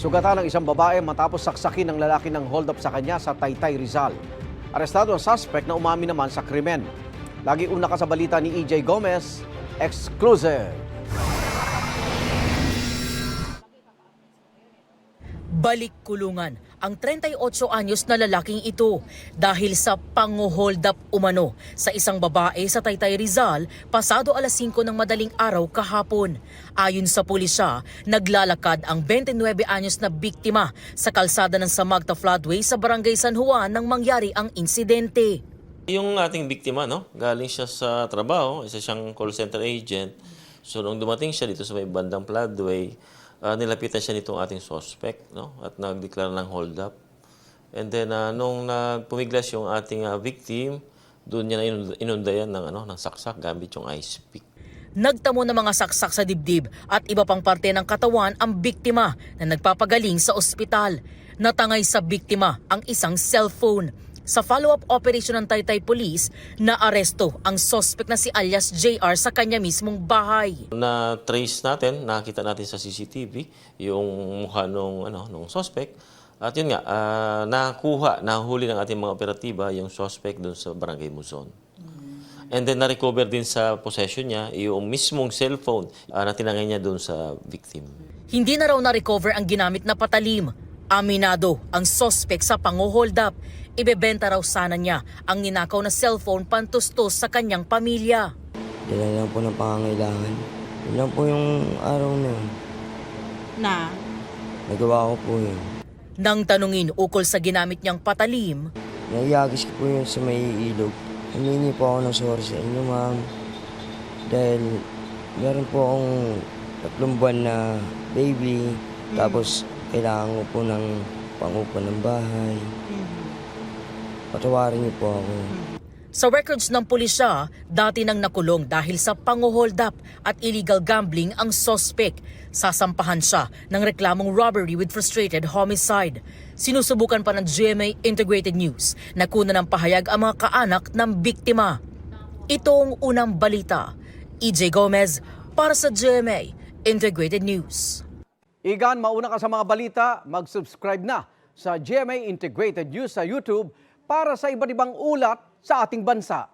Sugatan ng isang babae matapos saksakin ng lalaki ng hold up sa kanya sa Taytay, Rizal. Arestado ang suspect na umamin naman sa krimen. Lagi una ka sa balita ni EJ Gomez, exclusive. Balik kulungan ang 38 anyos na lalaking ito dahil sa pang-hold up umano sa isang babae sa Taytay, Rizal pasado alas 5 ng madaling araw kahapon. Ayon sa pulisya, naglalakad ang 29 anyos na biktima sa kalsada ng Samagta Floodway sa Barangay San Juan nang mangyari ang insidente. Yung ating biktima, galing siya sa trabaho, isa siyang call center agent. So nung dumating siya dito sa may bandang Floodway, nilapitan siya nitong ating suspect, at nagdeklara ng hold up. And then nung pumiglas yung ating victim, doon niya na inundayan ng saksak gamit yung ice pick. Nagtamo ng mga saksak sa dibdib at iba pang parte ng katawan ang biktima na nagpapagaling sa ospital. Natangay sa biktima ang isang cellphone. Sa follow-up operation ng Taytay Police, naaresto ang suspect na si alias JR sa kanya mismong bahay. Na-trace natin, nakita natin sa CCTV yung mukha nung suspect. At yun nga, nahuli ng ating mga operatiba yung suspect doon sa Barangay Muzon. And then na-recover din sa possession niya yung mismong cellphone na tinangay niya doon sa victim. Hindi na raw na-recover ang ginamit na patalim. Aminado ang suspect sa pang-hold up. Ibebenta raw sana niya ang ninakaw na cellphone pantustos sa kanyang pamilya. Dala lang po ng pangangailangan. Yun lang po yung araw na yun. Nagawa ko po yun. Nang tanungin ukol sa ginamit niyang patalim, Naiyagis ko po yun sa may ilog. Humingi po ako ng sorry sa inyo, ma'am. Dahil meron po akong 3 buwan na baby. Tapos kailangan ko po ng pangupan ng bahay. Patawarin niyo po ako. sa records ng pulisya, dati nang nakulong dahil sa pang-hold up at illegal gambling ang suspect. Sasampahan siya ng reklamong robbery with frustrated homicide. Sinusubukan pa ng GMA Integrated News na kunan ng pahayag ang mga kaanak ng biktima. Ito ang unang balita. EJ Gomez para sa GMA Integrated News. Igan, mauna ka sa mga balita, mag-subscribe na sa GMA Integrated News sa YouTube para sa iba't ibang ulat sa ating bansa.